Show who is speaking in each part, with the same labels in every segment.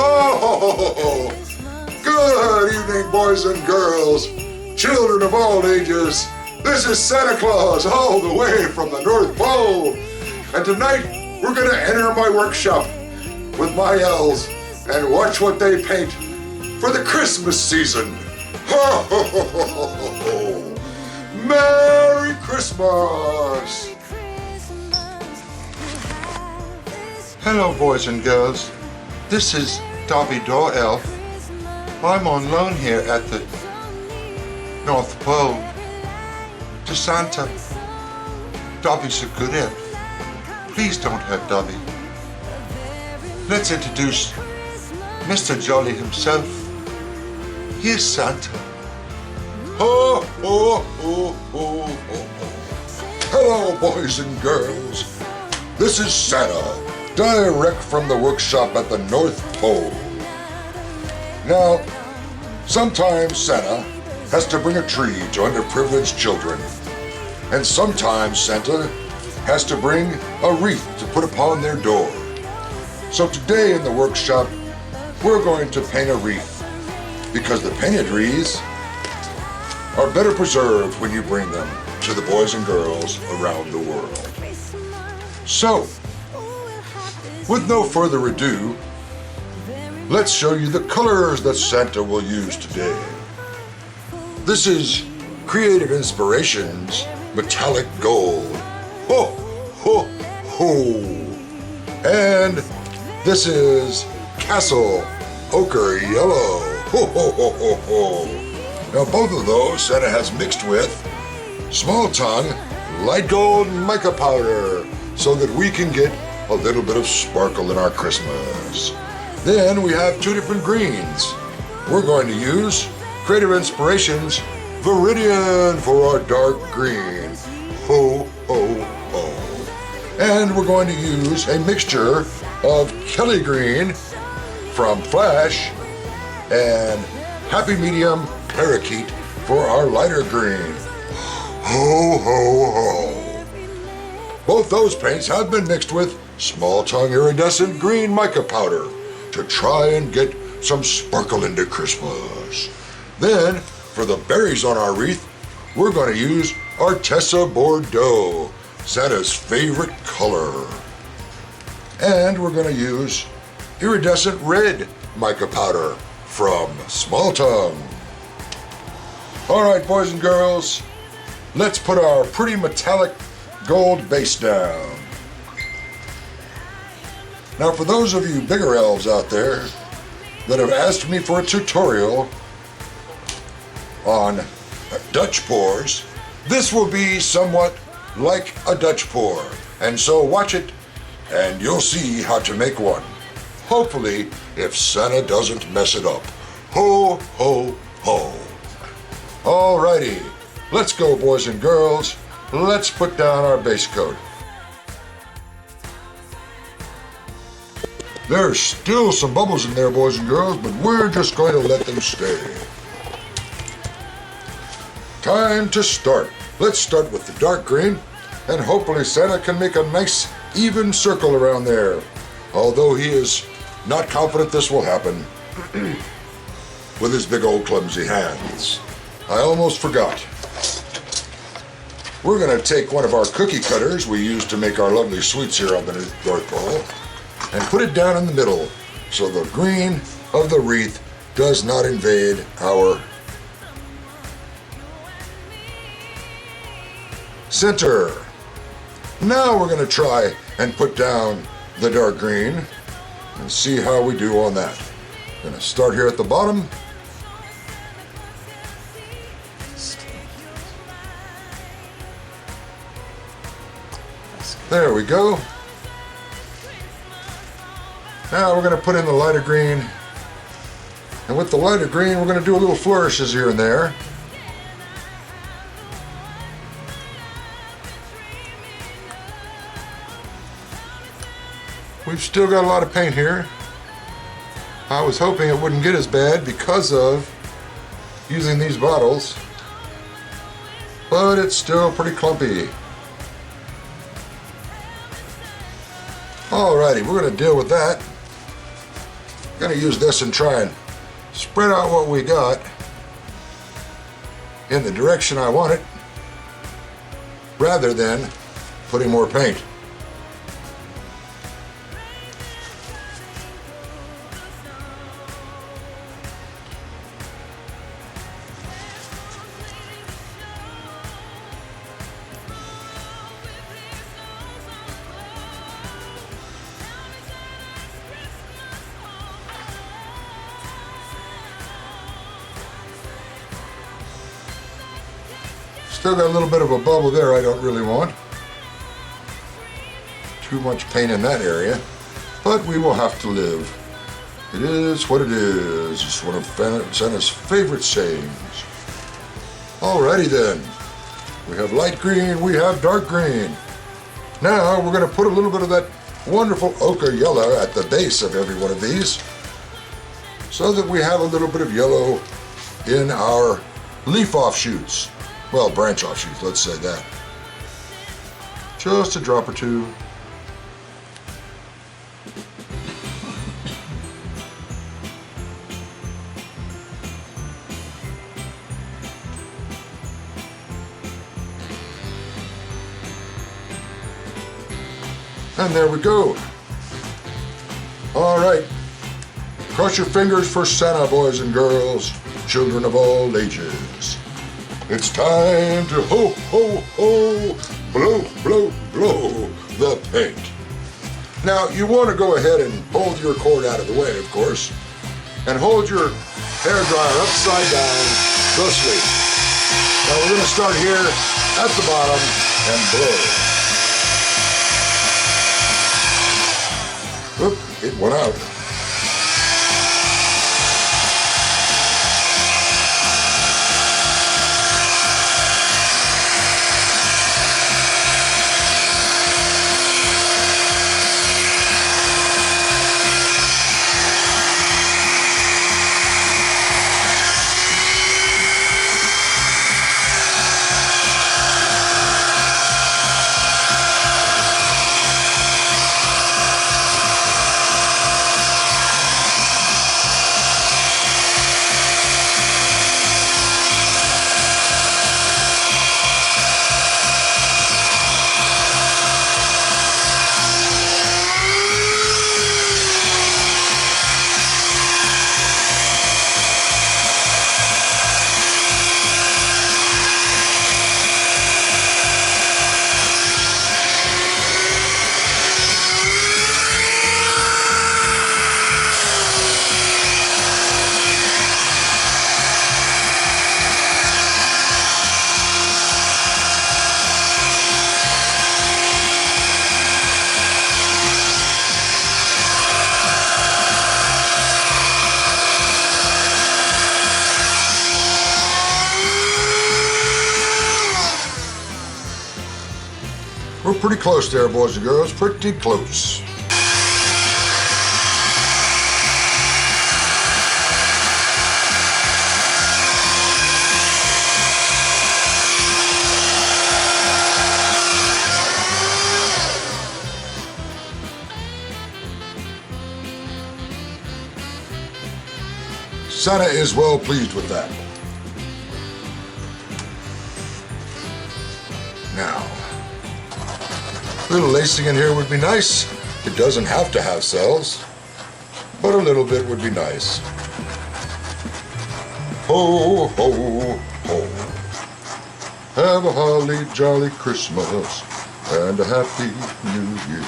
Speaker 1: Oh, good evening, boys and girls, children of all ages. This is Santa Claus, all the way from the North Pole. And tonight, we're gonna enter my workshop with my elves and watch what they paint for the Christmas season. Ho, ho, ho, ho, ho, ho. Merry Christmas!
Speaker 2: Hello, boys and girls. This is Dobby Door Elf. I'm on loan here at the North Pole to Santa. Dobby's a good elf. Please don't hurt Dobby. Let's introduce Mr. Jolly himself. Here's Santa.
Speaker 1: Ho, ho, ho, ho, ho, ho. Hello, boys and girls. This is Santa, direct from the workshop at the North Pole. Now, sometimes Santa has to bring a tree to underprivileged children, and sometimes Santa has to bring a wreath to put upon their door. So today in the workshop, we're going to paint a wreath, because the painted wreaths are better preserved when you bring them to the boys and girls around the world. So, with no further ado, let's show you the colors that Santa will use today. This is Creative Inspirations Metallic Gold. Ho, ho, ho. And this is Castle Ochre Yellow. Ho, ho, ho, ho, ho. Now both of those Santa has mixed with Small Tongue Light Gold Mica Powder so that we can get a little bit of sparkle in our Christmas. Then we have two different greens. We're going to use Creative Inspirations Viridian for our dark green. Ho, ho, ho. And we're going to use a mixture of Kelly Green from Flash and Happy Medium Parakeet for our lighter green. Ho, ho, ho. Both those paints have been mixed with Small Tongue Iridescent Green Mica Powder to try and get some sparkle into Christmas. Then, for the berries on our wreath, we're going to use Artesa Bordeaux, Santa's favorite color. And we're going to use Iridescent Red Mica Powder from Small Tongue. All right, boys and girls, let's put our pretty metallic gold base down. Now, for those of you bigger elves out there that have asked me for a tutorial on Dutch pours, this will be somewhat like a Dutch pour. And so watch it and you'll see how to make one. Hopefully, if Santa doesn't mess it up. Ho, ho, ho. Alrighty, let's go, boys and girls. Let's put down our base coat. There's still some bubbles in there, boys and girls, but we're just going to let them stay. Time to start. Let's start with the dark green, and hopefully Santa can make a nice, even circle around there. Although he is not confident this will happen with his big old clumsy hands. I almost forgot. We're going to take one of our cookie cutters we use to make our lovely sweets here on the North Pole and put it down in the middle so the green of the wreath does not invade our center. Now we're going to try and put down the dark green and see how we do on that. I'm going to start here at the bottom. There we go. Now we're going to put in the lighter green. And with the lighter green, we're going to do a little flourishes here and there. We've still got a lot of paint here. I was hoping it wouldn't get as bad because of using these bottles, but it's still pretty clumpy. Alrighty, we're going to deal with that Gonna use this and try and spread out what we got in the direction I want it, rather than putting more paint. Still got a little bit of a bubble there I don't really want. Too much paint in that area, but we will have to live. It is what it is. It's one of Santa's favorite sayings. Alrighty then. We have light green, we have dark green. Now we're going to put a little bit of that wonderful ochre yellow at the base of every one of these, so that we have a little bit of yellow in our leaf offshoots. Well, branch offshoots, let's say that. Just a drop or two. And there we go. All right. Cross your fingers for Santa, boys and girls, children of all ages. It's time to ho, ho, ho, blow, blow, blow the paint. Now, you want to go ahead and hold your cord out of the way, of course, and hold your hairdryer upside down thusly. Now, we're going to start here at the bottom and blow. Oop, it went out. We're pretty close there, boys and girls, pretty close. Santa is well pleased with that. Now, a little lacing in here would be nice. It doesn't have to have cells, but a little bit would be nice. Ho, ho, ho. Have a holly jolly Christmas and a happy New Year.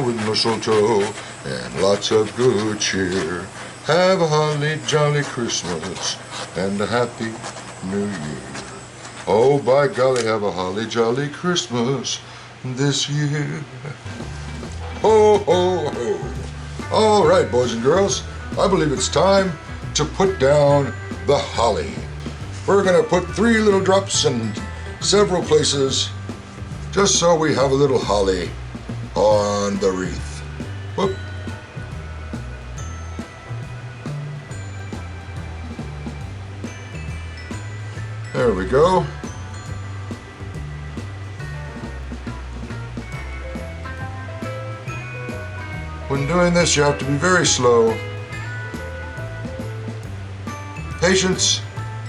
Speaker 1: With mistletoe and lots of good cheer. Have a holly jolly Christmas and a happy New Year. Oh, by golly, have a holly jolly Christmas this year. Ho, ho, ho. All right, boys and girls, I believe it's time to put down the holly. We're going to put 3 little drops in several places, just so we have a little holly on the wreath. Whoop. There we go. When in doing this, you have to be very slow. Patience,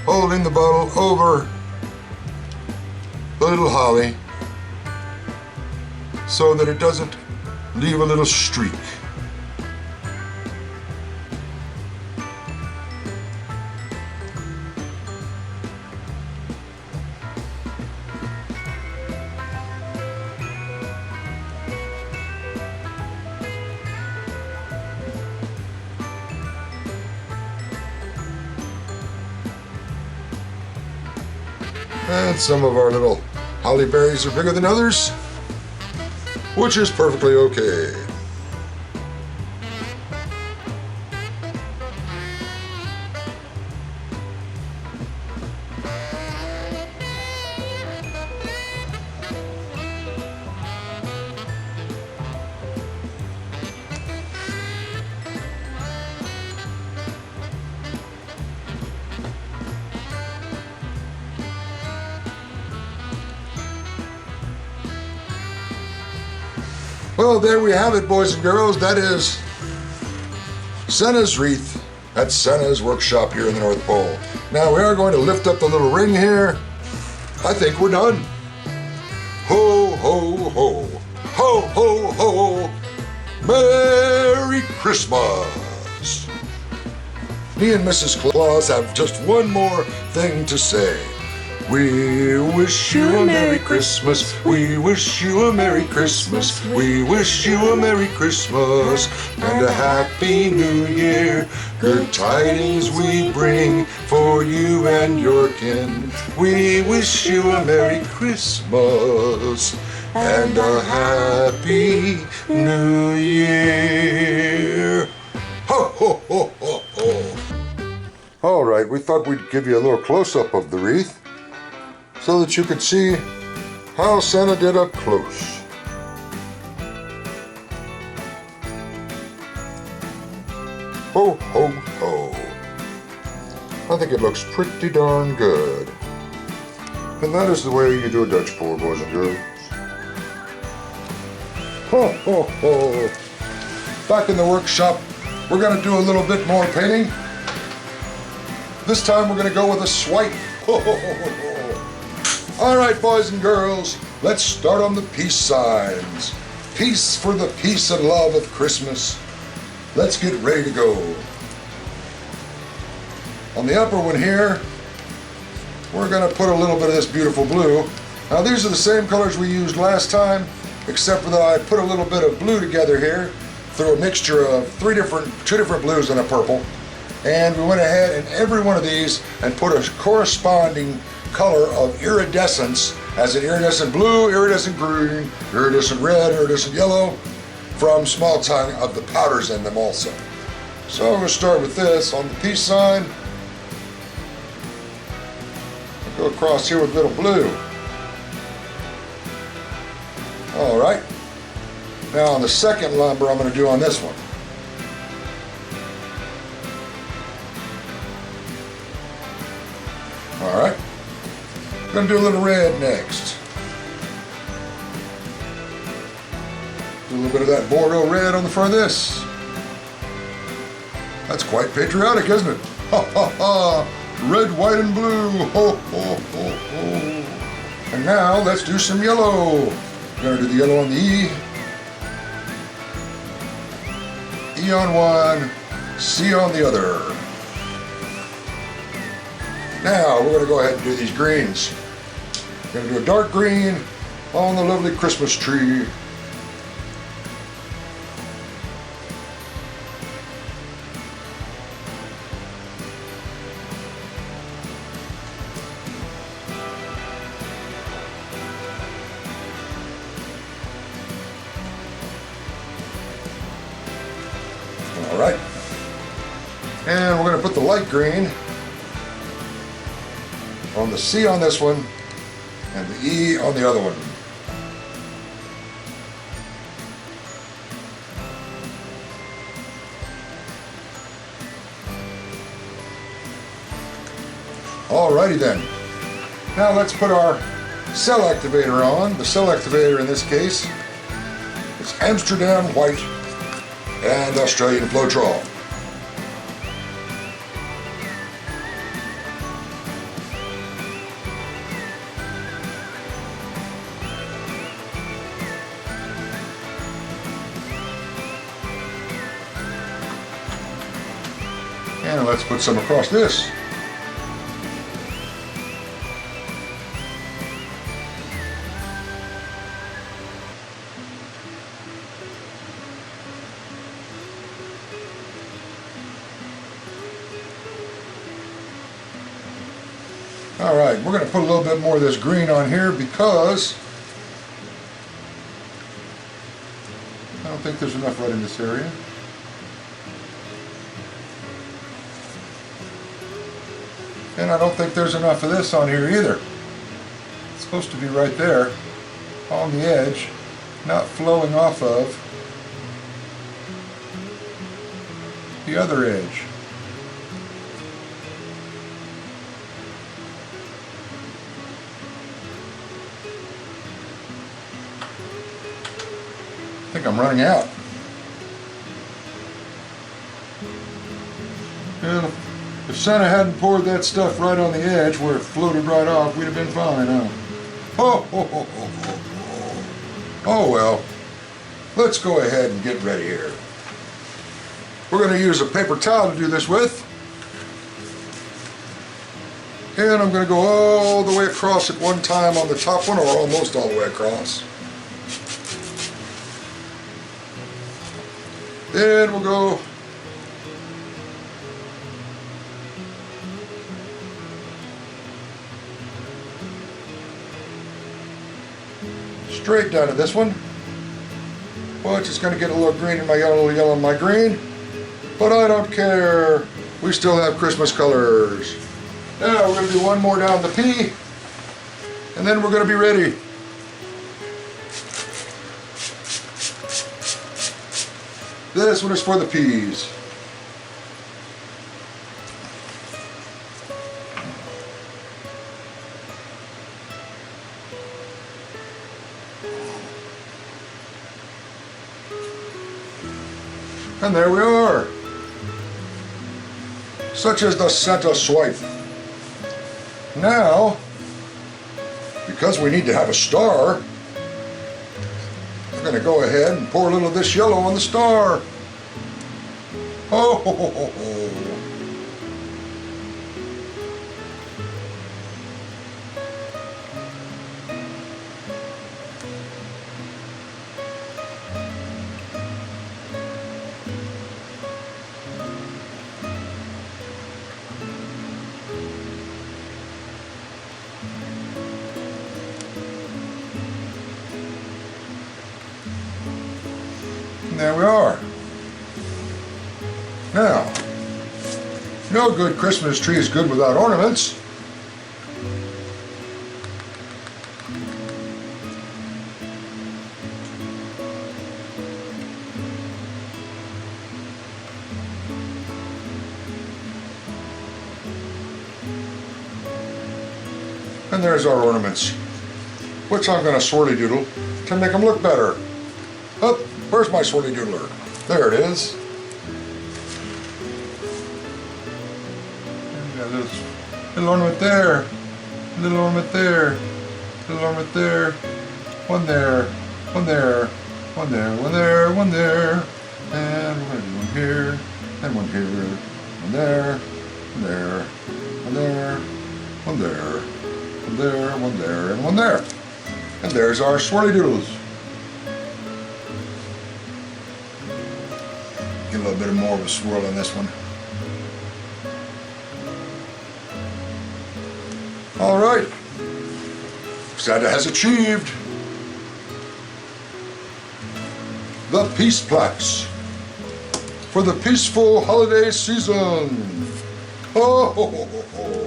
Speaker 1: holding the bottle over the little holly so that it doesn't leave a little streak. And some of our little holly berries are bigger than others, which is perfectly okay. Well, there we have it, boys and girls. That is Santa's wreath at Santa's workshop here in the North Pole. Now we are going to lift up the little ring here. I think we're done. Ho, ho, ho. Ho, ho, ho. Merry Christmas. Me and Mrs. Claus have just one more thing to say. We wish you a Merry Christmas. We wish you a Merry Christmas. We wish you a Merry Christmas and a Happy New Year. Good tidings we bring for you and your kin. We wish you a Merry Christmas and a Happy New Year. Ho, ho, ho, ho, ho. All right, we thought we'd give you a little close-up of the wreath, so that you could see how Santa did up close. Ho, ho, ho. I think it looks pretty darn good. And that is the way you do a Dutch pour, boys and girls. Ho, ho, ho. Back in the workshop, we're going to do a little bit more painting. This time we're going to go with a swipe. Ho, ho, ho, ho. All right, boys and girls, let's start on the peace signs. Peace for the peace and love of Christmas. Let's get ready to go. On the upper one here, we're going to put a little bit of this beautiful blue. Now these are the same colors we used last time, except for that I put a little bit of blue together here through a mixture of two different blues and a purple. And we went ahead in every one of these and put a corresponding color of iridescence, as in iridescent blue, iridescent green, iridescent red, iridescent yellow, from small time of the powders in them also. So I'm going to start with this on the peace sign. I'll go across here with little blue. All right. Now on the second lumber I'm going to do on this one. All right. I'm going to do a little red next. Do a little bit of that Bordeaux red on the front of this. That's quite patriotic, isn't it? Ha ha ha! Red, white, and blue. Ho ho ho ho! And now let's do some yellow. We're going to do the yellow on the E. E on one, C on the other. Now we're going to go ahead and do these greens. We're going to do a dark green on the lovely Christmas tree. All right. And we're going to put the light green on the C on this one and the E on the other one. Alrighty then. Now let's put our cell activator on. The cell activator in this case is Amsterdam White and Australian Floetrol. And let's put some across this. Alright, we're going to put a little bit more of this green on here because I don't think there's enough right in this area. And I don't think there's enough of this on here either. It's supposed to be right there on the edge, not flowing off of the other edge. I think I'm running out. And if Santa hadn't poured that stuff right on the edge where it floated right off, we'd have been fine, huh? Oh well. Let's go ahead and get ready here. We're going to use a paper towel to do this with. And I'm going to go all the way across at one time on the top one, or almost all the way across. Then we'll go straight down to this one, which is going to get a little green in my yellow, a little yellow in my green, but I don't care. We still have Christmas colors. Now we're going to do one more down the P, and then we're going to be ready. This one is for the P's. And there we are. Such is the Santa swipe. Now, because we need to have a star, we're going to go ahead and pour a little of this yellow on the star. Oh, ho, ho, ho, ho. And there we are. Now, no good Christmas tree is good without ornaments. And there's our ornaments, which I'm going to swirly doodle to make them look better. Oh, where's my swirly doodler? There it is. Little ornament there, little ornament there, little ornament there, one there, one there, one there, one there, one there, and we're going to do one here, and one here, one there, one there, one there, one there, one there, one there, and one there. And there's our swirly doodles. Get a little bit more of a swirl on this one. All right, Santa has achieved the Peace Plaques for the peaceful holiday season. Oh, ho, ho, ho, ho.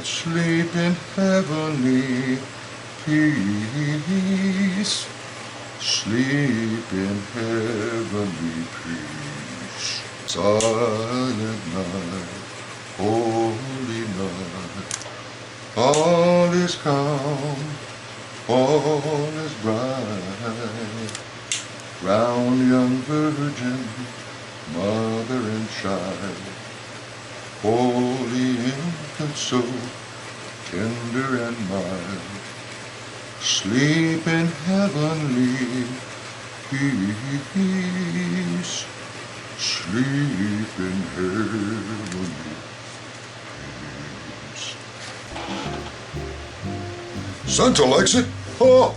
Speaker 1: Sleep in heavenly peace. Sleep in heavenly peace. Silent night, holy night. All is calm all is bright round young virgin, mother and child. Holy infant, so tender and mild, sleep in heavenly peace. Sleep in heavenly peace. Santa likes it. All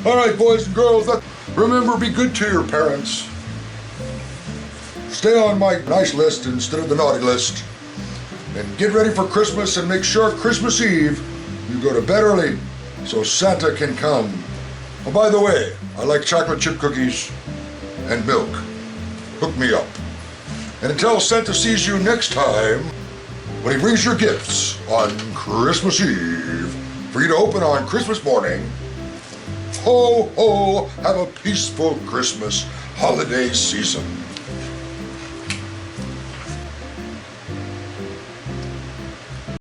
Speaker 1: right, boys and girls, remember, be good to your parents. Stay on my nice list instead of the naughty list. And get ready for Christmas, and make sure Christmas Eve you go to bed early so Santa can come. Oh, by the way, I like chocolate chip cookies and milk. Hook me up. And until Santa sees you next time, when he brings your gifts on Christmas Eve for you to open on Christmas morning, ho, ho, have a peaceful Christmas holiday season.